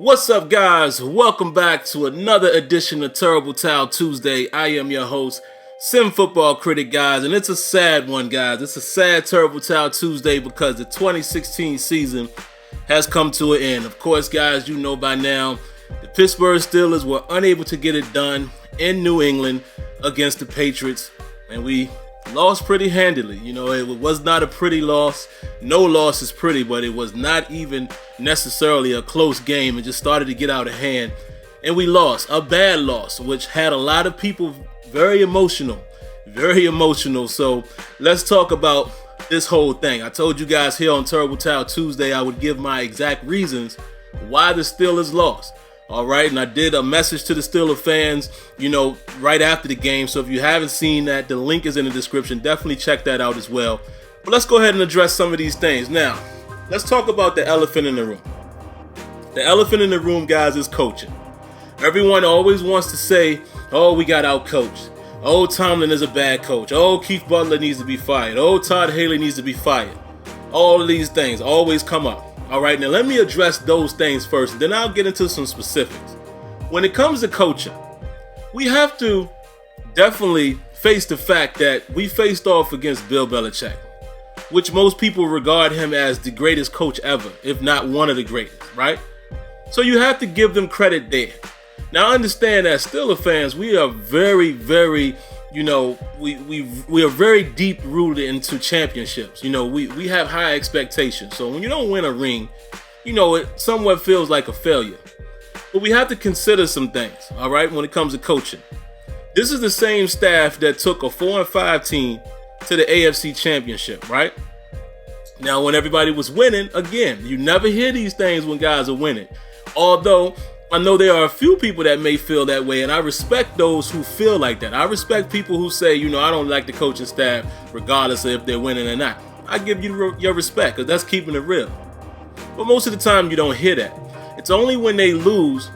What's up, guys? Welcome back to another edition of Terrible Towel Tuesday. I am your host, SimFBallCritic, guys, and it's a sad one, guys. It's a sad Terrible Towel Tuesday because the 2016 season has come to an end. Of course, guys, you know by now, the Pittsburgh Steelers were unable to get it done in New England against the Patriots, and we lost pretty handily. You know, it was not a pretty loss. No loss is pretty, but it was not even necessarily a close game. It just started to get out of hand, and we lost. A bad loss, which had a lot of people very emotional. So let's talk about this whole thing. I told you guys here on Terrible Towel Tuesday I would give my exact reasons why the Steelers lost. All right, and I did a message to the Steelers fans, right after the game. So if you haven't seen that, the link is in the description. Definitely check that out as well. But let's go ahead and address some of these things. Now, let's talk about the elephant in the room. The elephant in the room, guys, is coaching. Everyone always wants to say, oh, we got out-coached. Oh, Tomlin is a bad coach. Oh, Keith Butler needs to be fired. Oh, Todd Haley needs to be fired. All of these things always come up. All right, now let me address those things first, and then I'll get into some specifics. When it comes to coaching, we have to definitely face the fact that we faced off against Bill Belichick, which most people regard him as the greatest coach ever, if not one of the greatest, right? So you have to give them credit there. Now, I understand that Steelers fans, we are very, very, we are very deep rooted into championships. We have high expectations. So when you don't win a ring, it somewhat feels like a failure. But we have to consider some things, all right, when it comes to coaching. This is the same staff that took a 4-5 team to the AFC Championship, right? Now, when everybody was winning, again, you never hear these things when guys are winning. Although I know there are a few people that may feel that way, and I respect those who feel like that. I respect people who say, I don't like the coaching staff regardless of if they're winning or not. I give you your respect because that's keeping it real. But most of the time, you don't hear that. It's only when they lose,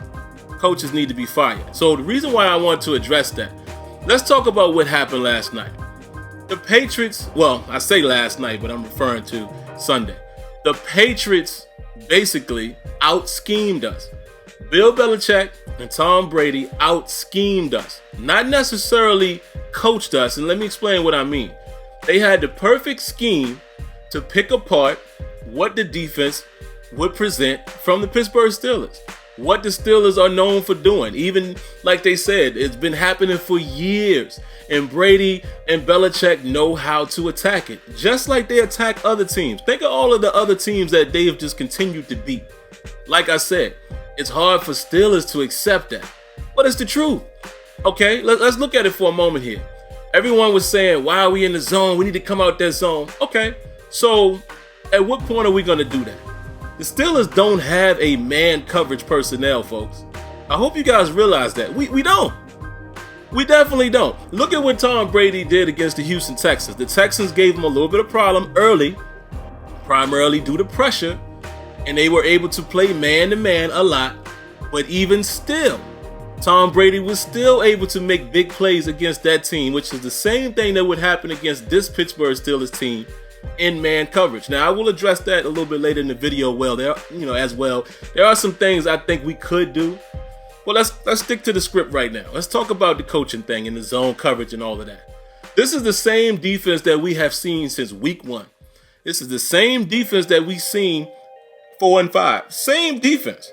coaches need to be fired. So the reason why I want to address that, let's talk about what happened last night. The Patriots, well, I say last night, but I'm referring to Sunday. The Patriots basically out-schemed us. Bill Belichick and Tom Brady out-schemed us. Not necessarily coached us, and let me explain what I mean. They had the perfect scheme to pick apart what the defense would present from the Pittsburgh Steelers. What the Steelers are known for doing. Even like they said, it's been happening for years. And Brady and Belichick know how to attack it. Just like they attack other teams. Think of all of the other teams that they have just continued to beat. Like I said, it's hard for Steelers to accept that. But it's the truth. Okay, let's look at it for a moment here. Everyone was saying, why are we in the zone? We need to come out that zone. Okay, so at what point are we going to do that? The Steelers don't have a man coverage personnel, folks. I hope you guys realize that. We don't. We definitely don't. Look at what Tom Brady did against the Houston Texans. The Texans gave him a little bit of problem early, primarily due to pressure, and they were able to play man-to-man a lot. But even still, Tom Brady was still able to make big plays against that team, which is the same thing that would happen against this Pittsburgh Steelers team in man coverage. Now, I will address that a little bit later in the video. As well, there are some things I think we could do. Well, let's stick to the script right now. Let's talk about the coaching thing and the zone coverage and all of that. This is the same defense that we have seen since week 1. This is the same defense that we've seen 4-5. Same defense.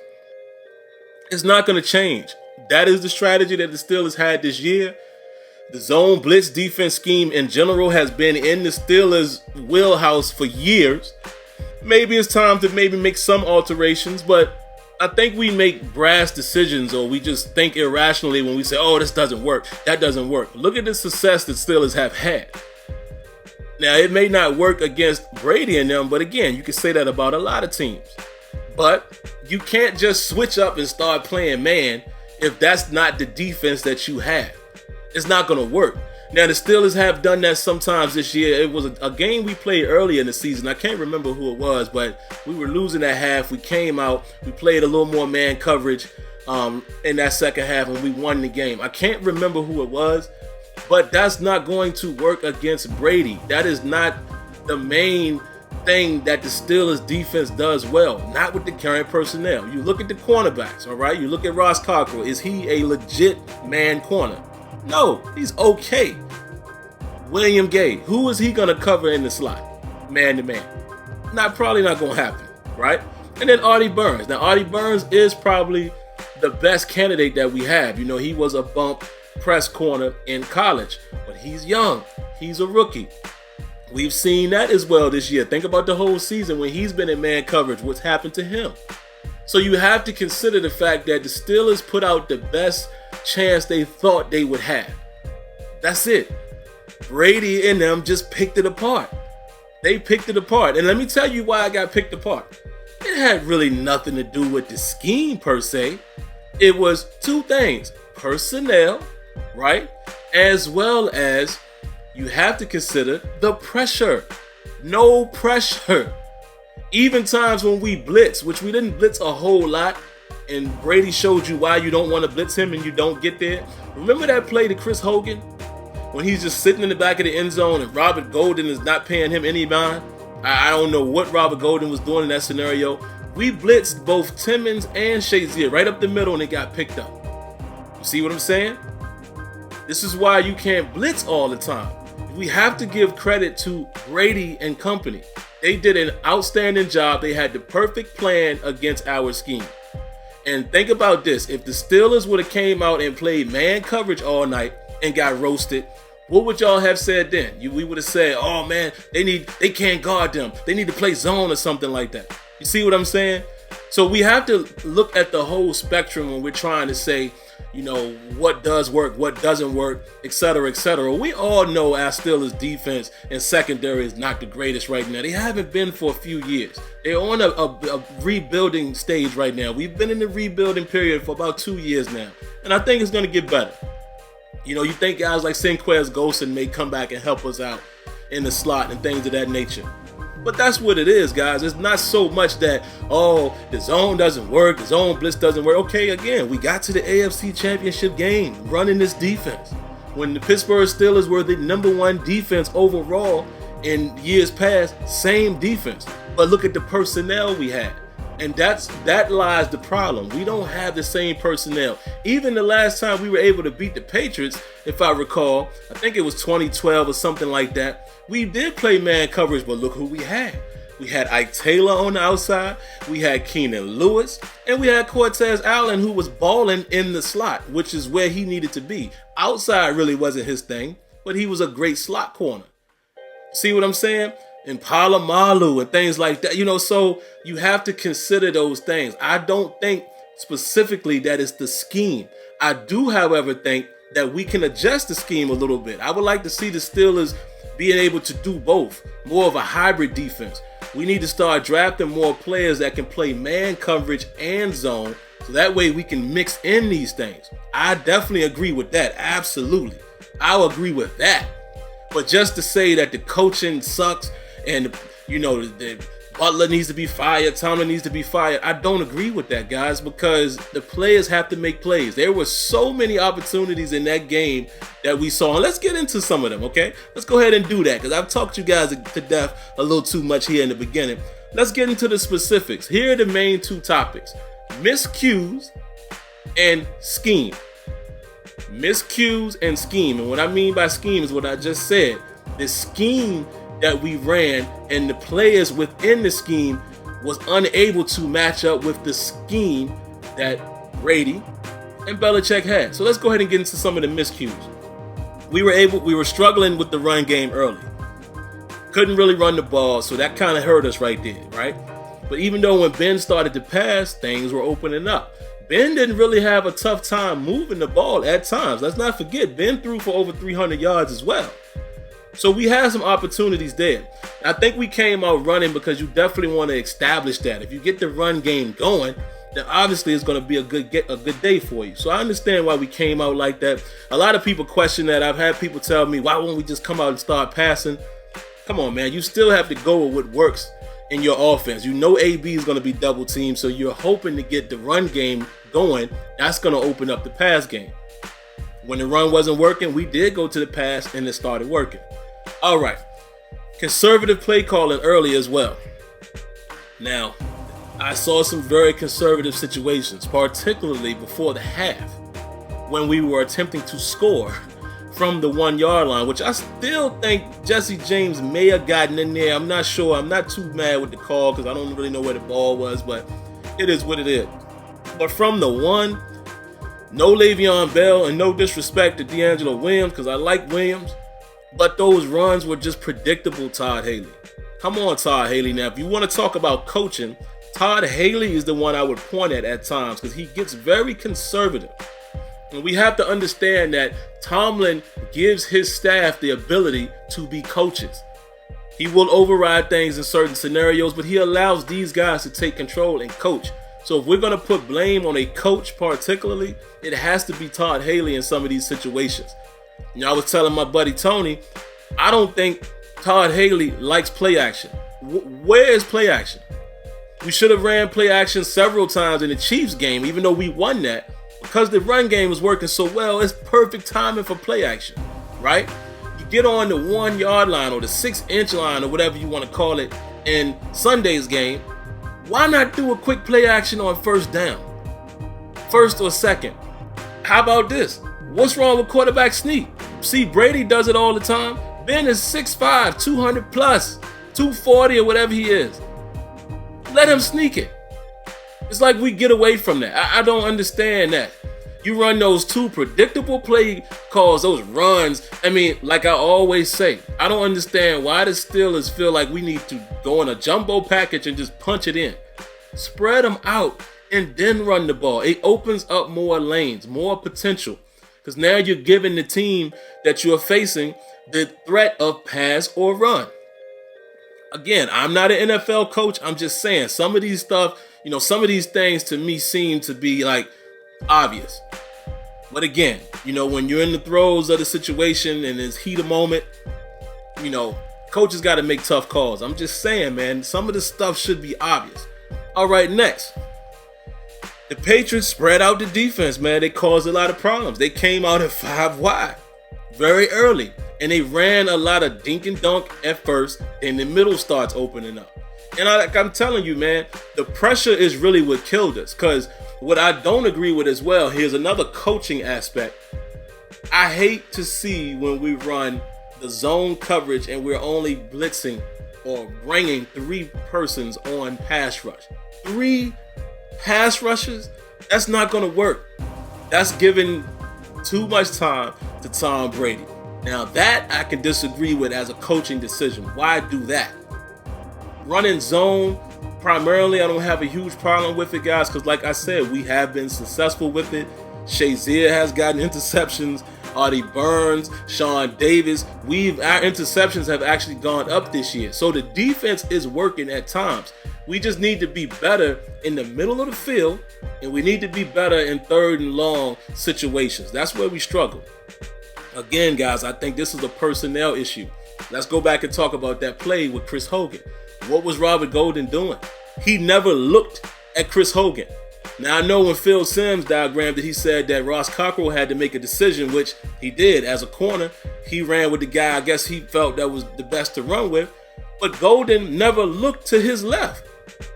It's not going to change. That is the strategy that the Steelers had this year. The zone blitz defense scheme in general has been in the Steelers' wheelhouse for years. Maybe it's time to make some alterations, but I think we make brash decisions, or we just think irrationally when we say, oh, this doesn't work, that doesn't work. Look at the success that Steelers have had. Now, it may not work against Brady and them, but again, you can say that about a lot of teams. But you can't just switch up and start playing man if that's not the defense that you have. It's not going to work. Now, the Steelers have done that sometimes this year. It was a game we played early in the season. I can't remember who it was, but we were losing at half. We came out. We played a little more man coverage in that second half, and we won the game. I can't remember who it was, but that's not going to work against Brady. That is not the main thing that the Steelers defense does well, not with the current personnel. You look at the cornerbacks, all right? You look at Ross Cockrell. Is he a legit man corner? No, he's okay. William Gay, who is he going to cover in the slot? Man to man. Probably not going to happen, right? And then Artie Burns. Now, Artie Burns is probably the best candidate that we have. You know, he was a bump press corner in college, but he's young. He's a rookie. We've seen that as well this year. Think about the whole season when he's been in man coverage, what's happened to him. So you have to consider the fact that the Steelers put out the best chance they thought they would have. That's it. Brady and them just picked it apart. They picked it apart. And let me tell you why I got picked apart. It had really nothing to do with the scheme per se. It was two things. Personnel, right? As well as you have to consider the pressure. No pressure. Even times when we blitz, which we didn't blitz a whole lot, and Brady showed you why you don't want to blitz him and you don't get there. Remember that play to Chris Hogan? When he's just sitting in the back of the end zone and Robert Golden is not paying him any mind? I don't know what Robert Golden was doing in that scenario. We blitzed both Timmons and Shazier right up the middle and it got picked up. You see what I'm saying? This is why you can't blitz all the time. We have to give credit to Brady and company. They did an outstanding job. They had the perfect plan against our scheme. And think about this. If the Steelers would have came out and played man coverage all night and got roasted, what would y'all have said then? We would have said, oh man, they can't guard them. They need to play zone or something like that. You see what I'm saying? So we have to look at the whole spectrum when we're trying to say, you know, what does work, what doesn't work, et cetera, et cetera. We all know our Steelers defense and secondary is not the greatest right now. They haven't been for a few years. They're on a rebuilding stage right now. We've been in the rebuilding period for about 2 years now. And I think it's going to get better. You know, you think guys like Sinquez Golson may come back and help us out in the slot and things of that nature. But that's what it is, guys. It's not so much that, oh, the zone doesn't work, the zone blitz doesn't work. Okay, again, we got to the AFC Championship game running this defense. When the Pittsburgh Steelers were the #1 defense overall in years past, same defense. But look at the personnel we had. And that lies the problem. We don't have the same personnel. Even the last time we were able to beat the Patriots, if I recall, I think it was 2012 or something like that, we did play man coverage, but look who we had. We had Ike Taylor on the outside, we had Keenan Lewis, and we had Cortez Allen, who was balling in the slot, which is where he needed to be. Outside really wasn't his thing, but he was a great slot corner. See what I'm saying? And Palomalu and things like that, you know, so you have to consider those things. I don't think specifically that it's the scheme. I do, however, think that we can adjust the scheme a little bit. I would like to see the Steelers being able to do both, more of a hybrid defense. We need to start drafting more players that can play man coverage and zone, so that way we can mix in these things. I definitely agree with that, absolutely. I'll agree with that. But just to say that the coaching sucks, and, you know, the Butler needs to be fired, Tomlin needs to be fired, I don't agree with that, guys, because the players have to make plays. There were so many opportunities in that game that we saw. And let's get into some of them, okay? Let's go ahead and do that, because I've talked you guys to death a little too much here in the beginning. Let's get into the specifics. Here are the main two topics: miscues and scheme. Miscues and scheme. And what I mean by scheme is what I just said. The scheme that we ran and the players within the scheme was unable to match up with the scheme that Brady and Belichick had. So let's go ahead and get into some of the miscues. We were struggling with the run game early. Couldn't really run the ball, so that kind of hurt us right there, right? But even though when Ben started to pass, things were opening up. Ben didn't really have a tough time moving the ball at times. Let's not forget, Ben threw for over 300 yards as well. So we had some opportunities there. I think we came out running because you definitely want to establish that. If you get the run game going, then obviously it's going to be a good day for you. So I understand why we came out like that. A lot of people question that. I've had people tell me, why won't we just come out and start passing? Come on, man. You still have to go with what works in your offense. You know AB is going to be double teamed, so you're hoping to get the run game going. That's going to open up the pass game. When the run wasn't working, we did go to the pass and it started working. All right. Conservative play calling early as well. Now, I saw some very conservative situations, particularly before the half, when we were attempting to score from the 1 yard line, which I still think Jesse James may have gotten in there. I'm not sure. I'm not too mad with the call because I don't really know where the ball was, but it is what it is. But from the 1, no Le'Veon Bell, and no disrespect to D'Angelo Williams because I like Williams, but those runs were just predictable, Todd Haley. Come on, Todd Haley. Now, if you want to talk about coaching, Todd Haley is the one I would point at times because he gets very conservative. And we have to understand that Tomlin gives his staff the ability to be coaches. He will override things in certain scenarios, but he allows these guys to take control and coach. So if we're going to put blame on a coach particularly, it has to be Todd Haley in some of these situations. You know, I was telling my buddy Tony, I don't think Todd Haley likes play action. Where is play action? We should have ran play action several times in the Chiefs game, even though we won that. Because the run game was working so well, it's perfect timing for play action, right? You get on the 1 yard line or the 6-inch line or whatever you want to call it in Sunday's game. Why not do a quick play action on first down? First or second? How about this? What's wrong with quarterback sneak? See, Brady does it all the time. Ben is 6'5", 200 plus, 240 or whatever he is. Let him sneak it. It's like we get away from that. I don't understand that. You run those 2 predictable play calls, those runs. I mean, like I always say, I don't understand why the Steelers feel like we need to go in a jumbo package and just punch it in. Spread them out and then run the ball. It opens up more lanes, more potential. Because now you're giving the team that you're facing the threat of pass or run. Again, I'm not an NFL coach. I'm just saying some of these stuff, some of these things to me seem to be like obvious. But again, when you're in the throes of the situation and it's heat of moment, coaches got to make tough calls. I'm just saying, man, some of this stuff should be obvious. All right, next. The Patriots spread out the defense, man. They caused a lot of problems. They came out at 5 wide very early, and they ran a lot of dink and dunk at first, and the middle starts opening up. And I'm telling you, man, the pressure is really what killed us. Because what I don't agree with as well, here's another coaching aspect. I hate to see when we run the zone coverage and we're only blitzing or bringing 3 persons on pass rush. 3 pass rushes? That's not going to work. That's giving too much time to Tom Brady. Now that I can disagree with as a coaching decision. Why do that? Running zone, primarily, I don't have a huge problem with it, guys, because like I said, we have been successful with it. Shazier has gotten interceptions. Artie Burns, Sean Davis. Our interceptions have actually gone up this year. So the defense is working at times. We just need to be better in the middle of the field, and we need to be better in 3rd and long situations. That's where we struggle. Again, guys, I think this is a personnel issue. Let's go back and talk about that play with Chris Hogan. What was Robert Golden doing? He never looked at Chris Hogan. Now, I know when Phil Simms diagrammed it, he said that Ross Cockrell had to make a decision, which he did. As a corner, he ran with the guy I guess he felt that was the best to run with. But Golden never looked to his left.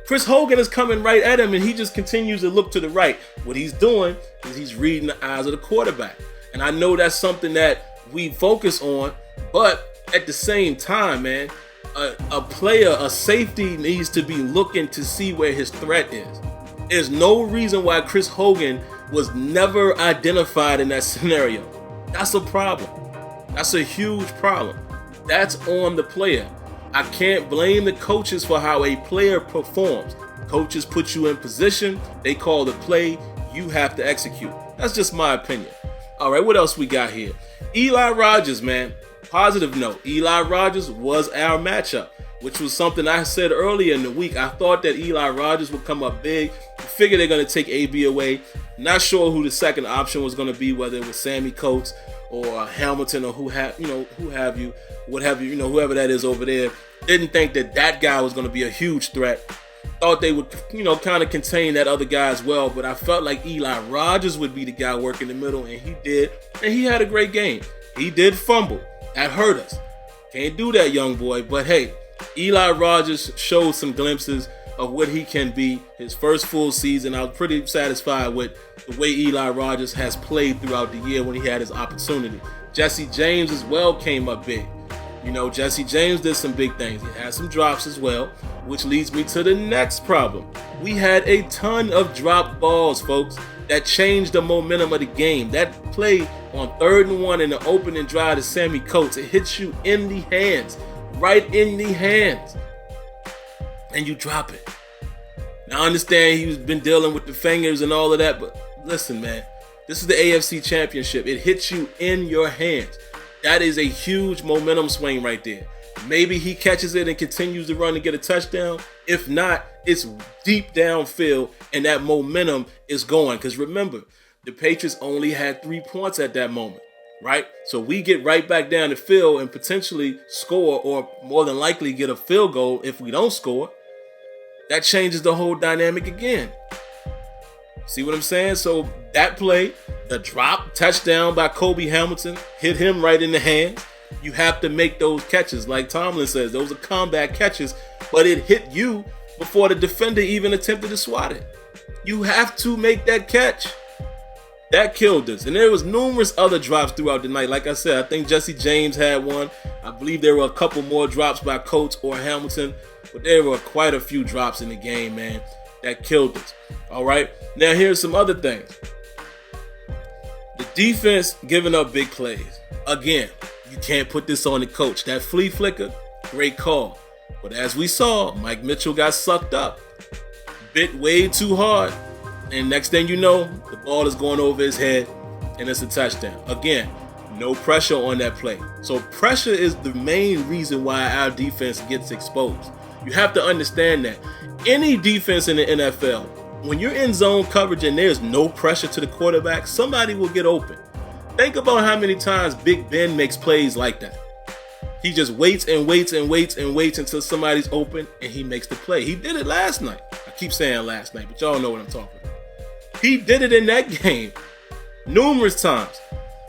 Chris Hogan is coming right at him, and he just continues to look to the right. What he's doing is he's reading the eyes of the quarterback. And I know that's something that we focus on, but at the same time, man, a player, a safety needs to be looking to see where his threat is. There's no reason why Chris Hogan was never identified in that scenario. That's a problem. That's a huge problem. That's on the player. I can't blame the coaches for how a player performs. Coaches put you in position. They call the play. You have to execute. That's just my opinion. All right, what else we got here? Eli Rogers, man. Positive note, Eli Rogers was our matchup, which was something I said earlier in the week. I thought that Eli Rogers would come up big. I figured they're going to take AB away. Not sure who the second option was going to be, whether it was Sammy Coates or Hamilton or whoever that is over there. Didn't think that guy was going to be a huge threat. Thought they would, kind of contain that other guy as well, but I felt like Eli Rogers would be the guy working the middle, and he did, and he had a great game. He did fumble. That hurt us. Can't do that, young boy. But hey, Eli Rogers showed some glimpses of what he can be. His first full season, I was pretty satisfied with the way Eli Rogers has played throughout the year when he had his opportunity. Jesse James as well came up big. You know, Jesse James did some big things. He had some drops as well, which leads me to the next problem. We had a ton of drop balls, folks, that changed the momentum of the game. That play on 3rd and 1 in the opening drive to Sammy Coates, it hits you in the hands, right in the hands, and you drop it. Now, I understand he's been dealing with the fingers and all of that, but listen, man, this is the AFC Championship. It hits you in your hands. That is a huge momentum swing right there. Maybe he catches it and continues to run and get a touchdown. If not, it's deep downfield and that momentum is going. Because remember, the Patriots only had 3 points at that moment, right? So we get right back down the field and potentially score, or more than likely get a field goal if we don't score. That changes the whole dynamic again. See what I'm saying? So that play, the drop, touchdown by Kobe Hamilton, hit him right in the hands. You have to make those catches. Like Tomlin says, those are combat catches, but it hit you before the defender even attempted to swat it. You have to make that catch. That killed us. And there was numerous other drops throughout the night. Like I said, I think Jesse James had one. I believe there were a couple more drops by Coates or Hamilton, but there were quite a few drops in the game, man, that killed us. All right. Now here's some other things. The defense giving up big plays. Again, you can't put this on the coach. That flea flicker, great call. But as we saw, Mike Mitchell got sucked up. Bit way too hard. And next thing you know, the ball is going over his head and it's a touchdown. Again, no pressure on that play. So pressure is the main reason why our defense gets exposed. You have to understand that. Any defense in the NFL, when you're in zone coverage and there's no pressure to the quarterback, somebody will get open. Think about how many times Big Ben makes plays like that. He just waits and waits and waits and waits until somebody's open and he makes the play. He did it last night. I keep saying last night, but y'all know what I'm talking about. He did it in that game numerous times.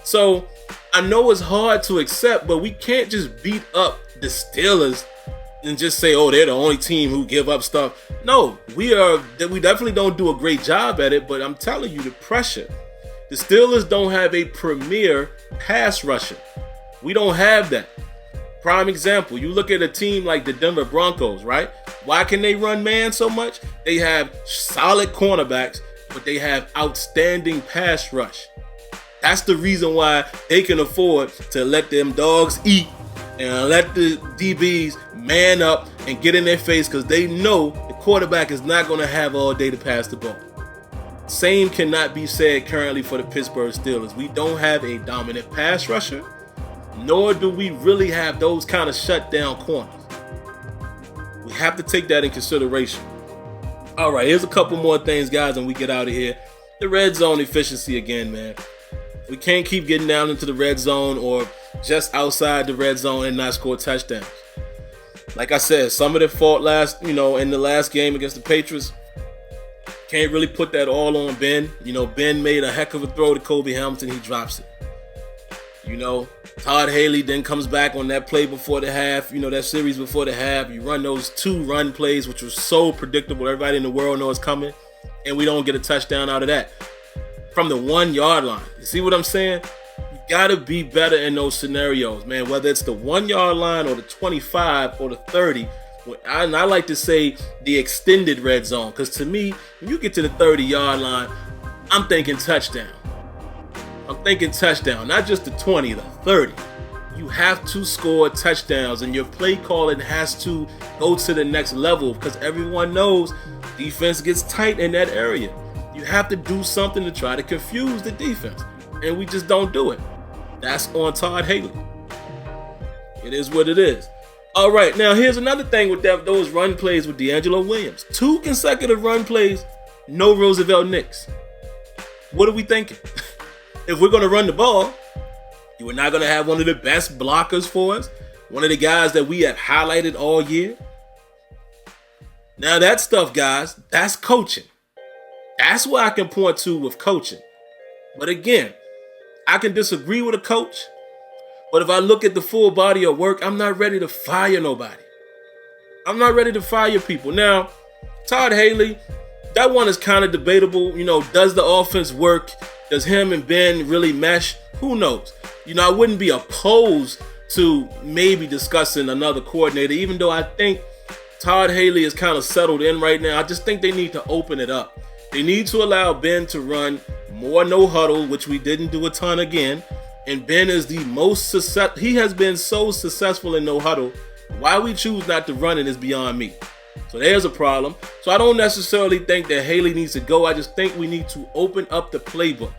So I know it's hard to accept, but we can't just beat up the Steelers and just say, oh, they're the only team who give up stuff. No, we definitely don't do a great job at it, but I'm telling you, the pressure. The Steelers don't have a premier pass rusher. We don't have that. Prime example, you look at a team like the Denver Broncos, right? Why can they run man so much? They have solid cornerbacks, but they have outstanding pass rush. That's the reason why they can afford to let them dogs eat and let the DBs man up and get in their face, because they know the quarterback is not going to have all day to pass the ball. Same cannot be said currently for the Pittsburgh Steelers. We don't have a dominant pass rusher, nor do we really have those kind of shutdown corners. We have to take that in consideration. All right, here's a couple more things, guys, and we get out of here. The red zone efficiency again, man. We can't keep getting down into the red zone or just outside the red zone and not score touchdowns. Like I said, some of the fault in the last game against the Patriots. Can't really put that all on Ben. Ben made a heck of a throw to Kobe Hamilton. He drops it. Todd Haley then comes back on that play before the half, that series before the half. You run those 2 run plays, which was so predictable. Everybody in the world knows it's coming. And we don't get a touchdown out of that. From the 1-yard line. You see what I'm saying? You got to be better in those scenarios, man. Whether it's the 1-yard line or the 25 or the 30. And I like to say the extended red zone, because to me, when you get to the 30-yard line, I'm thinking touchdown. I'm thinking touchdown, not just the 20, the 30. You have to score touchdowns, and your play calling has to go to the next level, because everyone knows defense gets tight in that area. You have to do something to try to confuse the defense, and we just don't do it. That's on Todd Haley. It is what it is. All right, now here's another thing with those run plays with D'Angelo Williams. 2 consecutive run plays, no Roosevelt Nix. What are we thinking? If we're going to run the ball, you are not going to have one of the best blockers for us, one of the guys that we have highlighted all year. Now that stuff, guys, that's coaching. That's what I can point to with coaching. But again, I can disagree with a coach, But if I look at the full body of work, I'm not ready to fire nobody. I'm not ready to fire people. Now, Todd Haley, that one is kind of debatable. Does the offense work? Does him and Ben really mesh? Who knows? I wouldn't be opposed to maybe discussing another coordinator, even though I think Todd Haley is kind of settled in right now. I just think they need to open it up. They need to allow Ben to run more no huddle, which we didn't do a ton again. And Ben is the most he has been so successful in no huddle. Why we choose not to run it is beyond me. So there's a problem. So I don't necessarily think that Haley needs to go. I just think we need to open up the playbook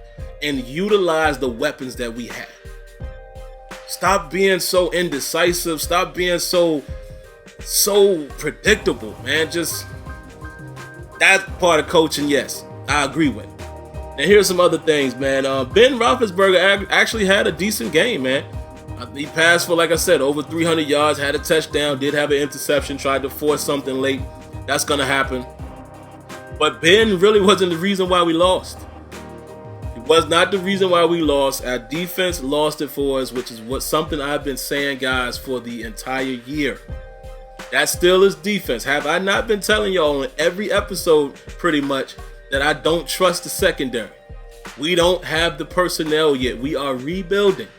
and utilize the weapons that we have. Stop being so indecisive. Stop being so predictable, man. Just that part of coaching, yes, I agree with. And here's some other things, man. Ben Roethlisberger actually had a decent game, man. He passed for, like I said, over 300 yards, had a touchdown, did have an interception, tried to force something late. That's going to happen. But Ben really wasn't the reason why we lost. He was not the reason why we lost. Our defense lost it for us, which is something I've been saying, guys, for the entire year. That Steelers defense. Have I not been telling y'all in every episode, pretty much, that I don't trust the secondary? We don't have the personnel yet. We are rebuilding.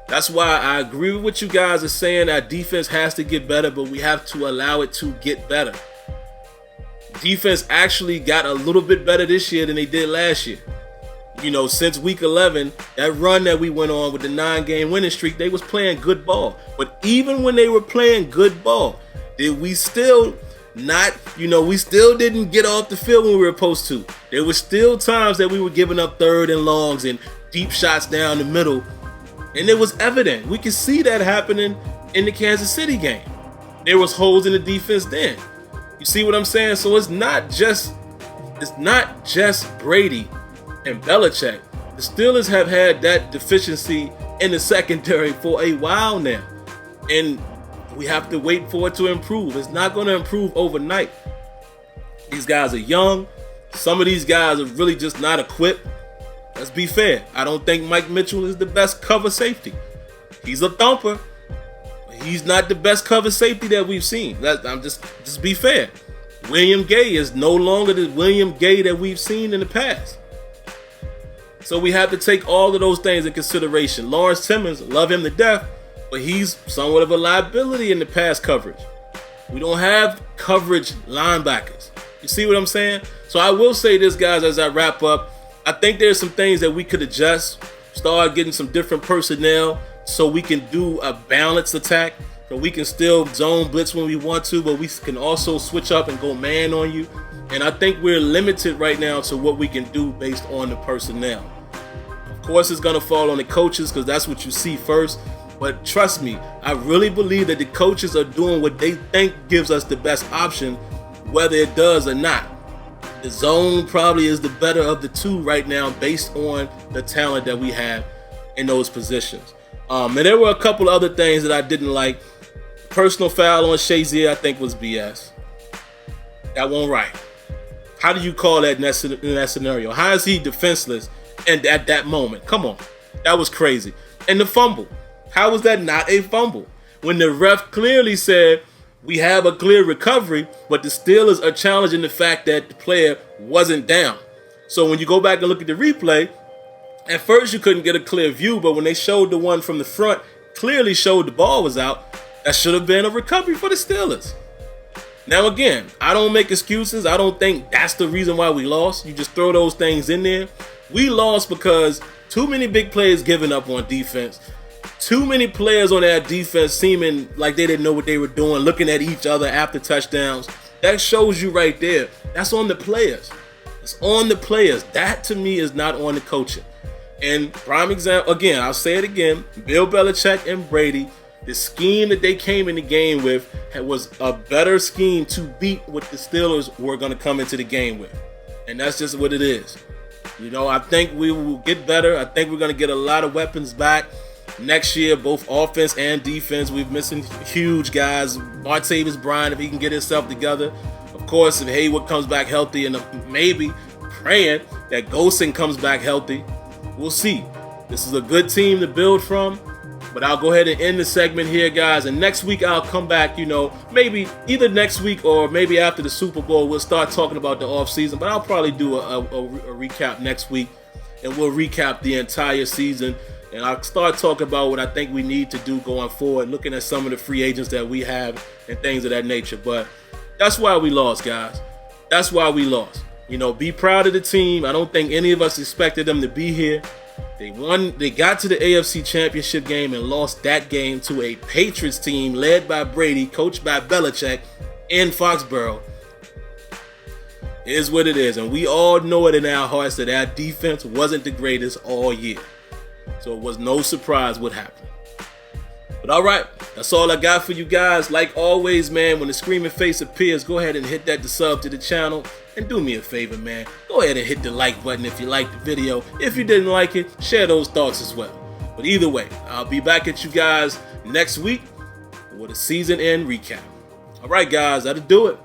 That's why I agree with what you guys are saying. Our defense has to get better, but we have to allow it to get better. Defense actually got a little bit better this year than they did last year. Since week 11, that run that we went on with the 9-game winning streak, they was playing good ball. But even when they were playing good ball, we still we still didn't get off the field when we were supposed to. There were still times that we were giving up 3rd and longs and deep shots down the middle. And it was evident. We could see that happening in the Kansas City game. There was holes in the defense then. You see what I'm saying? So it's not just Brady and Belichick. The Steelers have had that deficiency in the secondary for a while now. And we have to wait for it to improve. It's not going to improve overnight. These guys are young. Some of these guys are really just not equipped. Let's be fair. I don't think Mike Mitchell is the best cover safety. He's a thumper. He's not the best cover safety that we've seen. I'm just be fair. William Gay is no longer the William Gay that we've seen in the past. So we have to take all of those things in consideration. Lawrence Timmons, love him to death, but he's somewhat of a liability in the pass coverage. We don't have coverage linebackers. You see what I'm saying? So I will say this, guys, as I wrap up. I think there's some things that we could adjust, start getting some different personnel so we can do a balanced attack. So we can still zone blitz when we want to, but we can also switch up and go man on you. And I think we're limited right now to what we can do based on the personnel. Of course, it's going to fall on the coaches because that's what you see first. But trust me, I really believe that the coaches are doing what they think gives us the best option, whether it does or not. The zone probably is the better of the two right now based on the talent that we have in those positions. And there were a couple other things that I didn't like. Personal foul on Shazier, I think, was BS. That wasn't right. How do you call that in that scenario? How is he defenseless and at that moment? Come on. That was crazy. And the fumble. How was that not a fumble? When the ref clearly said, we have a clear recovery, but the Steelers are challenging the fact that the player wasn't down. So when you go back and look at the replay, at first you couldn't get a clear view, but when they showed the one from the front, clearly showed the ball was out, that should have been a recovery for the Steelers. Now again, I don't make excuses. I don't think that's the reason why we lost. You just throw those things in there. We lost because too many big players giving up on defense. Too many players on that defense seeming like they didn't know what they were doing, looking at each other after touchdowns. That shows you right there. That's on the players. It's on the players. That to me is not on the coaching. And prime example, again, I'll say it again, Bill Belichick and Brady, the scheme that they came in the game with was a better scheme to beat what the Steelers were going to come into the game with. And that's just what it is. I think we will get better. I think we're going to get a lot of weapons back next year, both offense and defense. We're missing huge guys. Martavis Bryant, if he can get himself together. Of course, if Hayward comes back healthy, and maybe praying that Golson comes back healthy. We'll see. This is a good team to build from. But I'll go ahead and end the segment here, guys. And next week I'll come back, maybe either next week or maybe after the Super Bowl. We'll start talking about the offseason. But I'll probably do a recap next week. And we'll recap the entire season. And I'll start talking about what I think we need to do going forward, looking at some of the free agents that we have and things of that nature. But that's why we lost, guys. That's why we lost. Be proud of the team. I don't think any of us expected them to be here. They got to the AFC Championship game and lost that game to a Patriots team led by Brady, coached by Belichick in Foxborough. It is what it is. And we all know it in our hearts that our defense wasn't the greatest all year. So it was no surprise what happened. But all right, that's all I got for you guys. Like always, man, when the screaming face appears, go ahead and hit that to sub to the channel. And do me a favor, man. Go ahead and hit the like button if you liked the video. If you didn't like it, share those thoughts as well. But either way, I'll be back at you guys next week with a season end recap. All right, guys, that'll do it.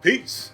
Peace.